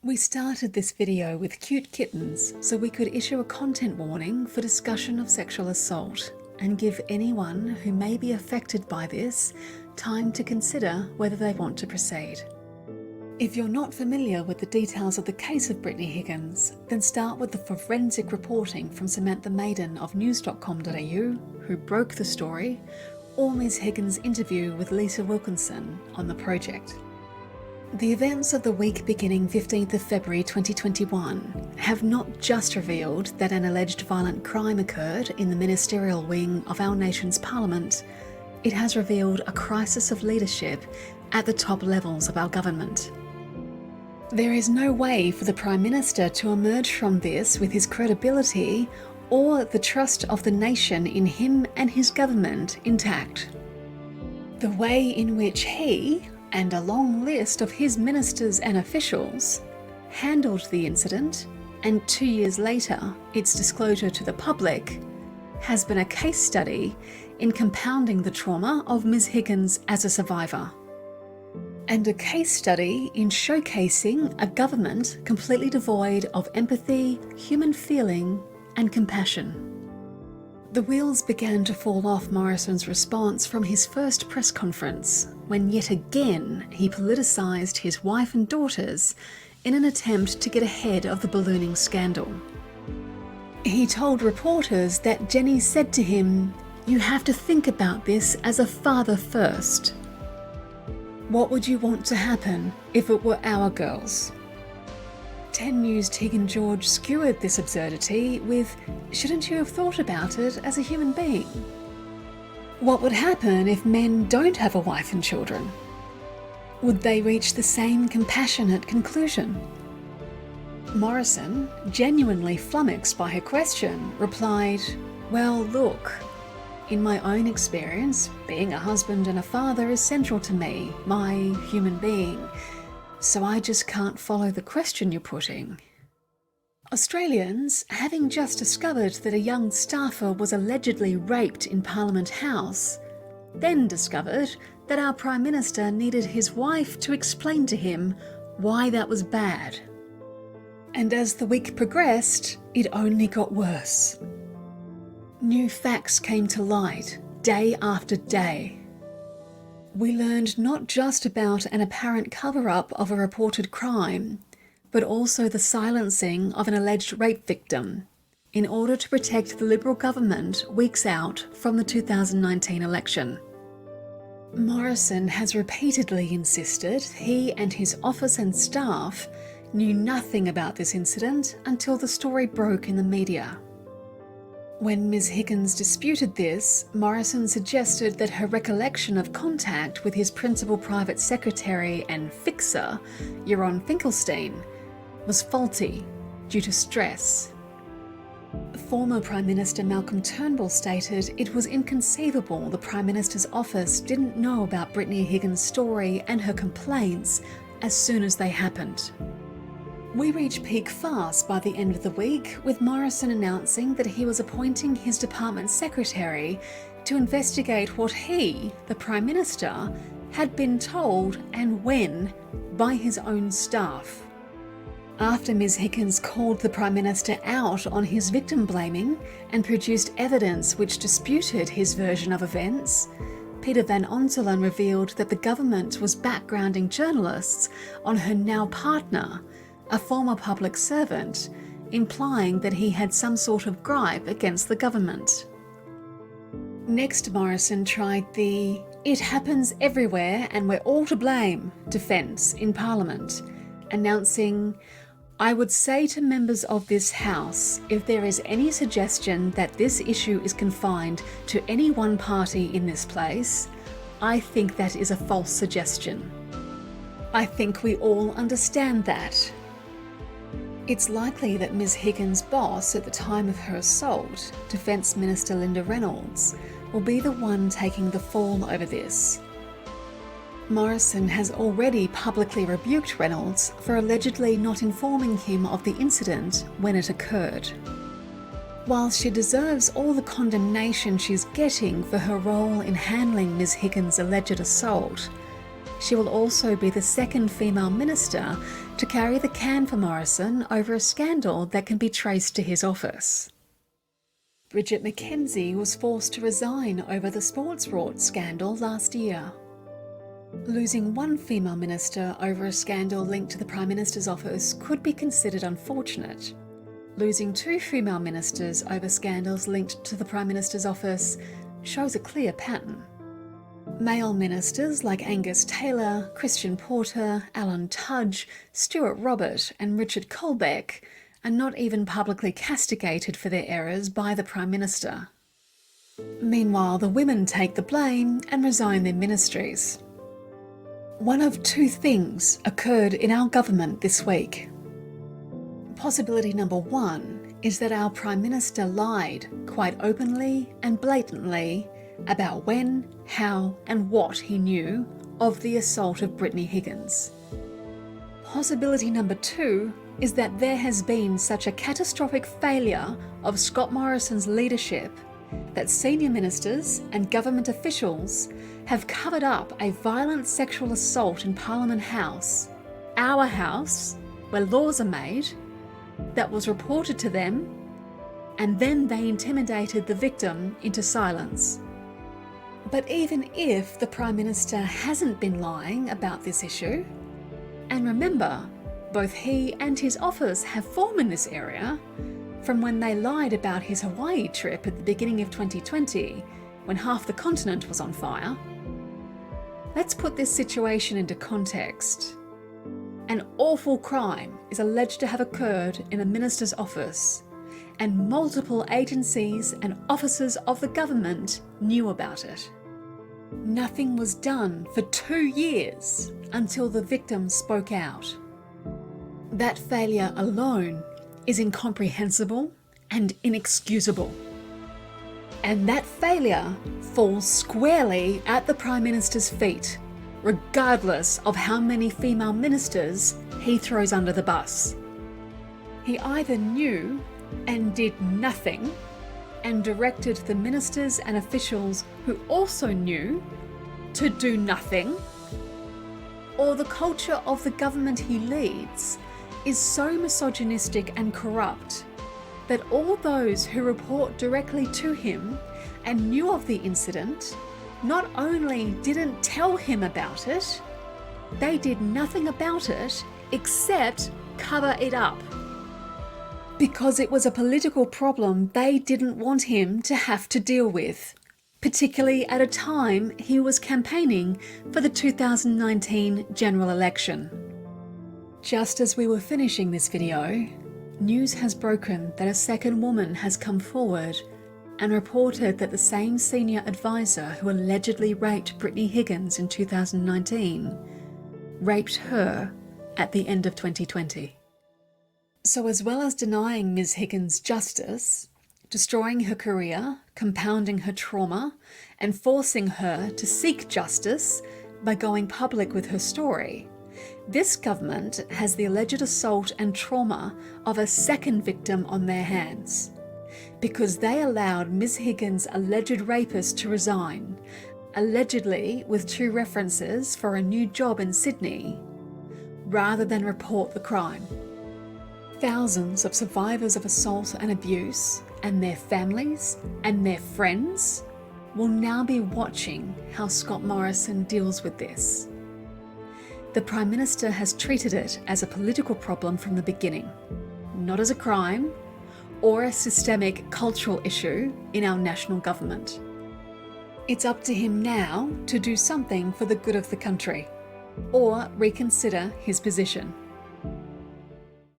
We started this video with cute kittens so we could issue a content warning for discussion of sexual assault and give anyone who may be affected by this time to consider whether they want to proceed. If you're not familiar with the details of the case of Brittany Higgins, then start with the forensic reporting from Samantha Maiden of news.com.au, who broke the story, or Ms Higgins' interview with Lisa Wilkinson on The Project. The events of the week beginning 15th of February 2021 have not just revealed that an alleged violent crime occurred in the ministerial wing of our nation's parliament, it has revealed a crisis of leadership at the top levels of our government. There is no way for the Prime Minister to emerge from this with his credibility or the trust of the nation in him and his government intact. The way in which he, and a long list of his ministers and officials, handled the incident, and 2 years later its disclosure to the public, has been a case study in compounding the trauma of Ms Higgins as a survivor. And a case study in showcasing a government completely devoid of empathy, human feeling, and compassion. The wheels began to fall off Morrison's response from his first press conference, when yet again he politicised his wife and daughters in an attempt to get ahead of the ballooning scandal. He told reporters that Jenny said to him, "You have to think about this as a father first. What would you want to happen if it were our girls?" 10 News' Tegan George skewered this absurdity with, "Shouldn't you have thought about it as a human being? What would happen if men don't have a wife and children? Would they reach the same compassionate conclusion?" Morrison, genuinely flummoxed by her question, replied, "Well, look, in my own experience, being a husband and a father is central to me, my human being. So I just can't follow the question you're putting." Australians, having just discovered that a young staffer was allegedly raped in Parliament House, then discovered that our Prime Minister needed his wife to explain to him why that was bad. And as the week progressed, it only got worse. New facts came to light, day after day. We learned not just about an apparent cover-up of a reported crime, but also the silencing of an alleged rape victim, in order to protect the Liberal government weeks out from the 2019 election. Morrison has repeatedly insisted he and his office and staff knew nothing about this incident until the story broke in the media. When Ms Higgins disputed this, Morrison suggested that her recollection of contact with his principal private secretary and fixer, Jeroen Finkelstein, was faulty due to stress. Former Prime Minister Malcolm Turnbull stated it was inconceivable the Prime Minister's office didn't know about Brittany Higgins' story and her complaints as soon as they happened. We reached peak fast by the end of the week, with Morrison announcing that he was appointing his department secretary to investigate what he, the Prime Minister, had been told and when by his own staff. After Ms Higgins called the Prime Minister out on his victim blaming and produced evidence which disputed his version of events, Peter Van Onselen revealed that the government was backgrounding journalists on her now partner, a former public servant, implying that he had some sort of gripe against the government. Next, Morrison tried the "it happens everywhere and we're all to blame" defence in Parliament, announcing, "I would say to members of this House, if there is any suggestion that this issue is confined to any one party in this place, I think that is a false suggestion. I think we all understand that." It's likely that Ms Higgins' boss at the time of her assault, Defence Minister Linda Reynolds, will be the one taking the fall over this. Morrison has already publicly rebuked Reynolds for allegedly not informing him of the incident when it occurred. While she deserves all the condemnation she's getting for her role in handling Ms Higgins' alleged assault, she will also be the second female minister to carry the can for Morrison over a scandal that can be traced to his office. Bridget McKenzie was forced to resign over the sports rort scandal last year. Losing one female minister over a scandal linked to the Prime Minister's office could be considered unfortunate. Losing two female ministers over scandals linked to the Prime Minister's office shows a clear pattern. Male ministers like Angus Taylor, Christian Porter, Alan Tudge, Stuart Robert and Richard Colbeck are not even publicly castigated for their errors by the Prime Minister. Meanwhile, the women take the blame and resign their ministries. One of two things occurred in our government this week. Possibility number one is that our Prime Minister lied quite openly and blatantly about when, how and what he knew of the assault of Brittany Higgins. Possibility number two is that there has been such a catastrophic failure of Scott Morrison's leadership that senior ministers and government officials have covered up a violent sexual assault in Parliament House, our house, where laws are made, that was reported to them, and then they intimidated the victim into silence. But even if the Prime Minister hasn't been lying about this issue, and remember, both he and his office have form in this area, from when they lied about his Hawaii trip at the beginning of 2020, when half the continent was on fire. Let's put this situation into context. An awful crime is alleged to have occurred in a minister's office, and multiple agencies and officers of the government knew about it. Nothing was done for 2 years until the victim spoke out. That failure alone is incomprehensible and inexcusable. And that failure falls squarely at the Prime Minister's feet, regardless of how many female ministers he throws under the bus. He either knew and did nothing, and directed the ministers and officials who also knew to do nothing, or the culture of the government he leads is so misogynistic and corrupt that all those who report directly to him and knew of the incident not only didn't tell him about it, they did nothing about it except cover it up. Because it was a political problem they didn't want him to have to deal with, particularly at a time he was campaigning for the 2019 general election. Just as we were finishing this video, news has broken that a second woman has come forward and reported that the same senior advisor who allegedly raped Brittany Higgins in 2019 raped her at the end of 2020. So as well as denying Ms. Higgins justice, destroying her career, compounding her trauma, and forcing her to seek justice by going public with her story, this government has the alleged assault and trauma of a second victim on their hands, because they allowed Ms. Higgins' alleged rapist to resign, allegedly with 2 references for a new job in Sydney, rather than report the crime. Thousands of survivors of assault and abuse, and their families and their friends, will now be watching how Scott Morrison deals with this. The Prime Minister has treated it as a political problem from the beginning, not as a crime or a systemic cultural issue in our national government. It's up to him now to do something for the good of the country, or reconsider his position.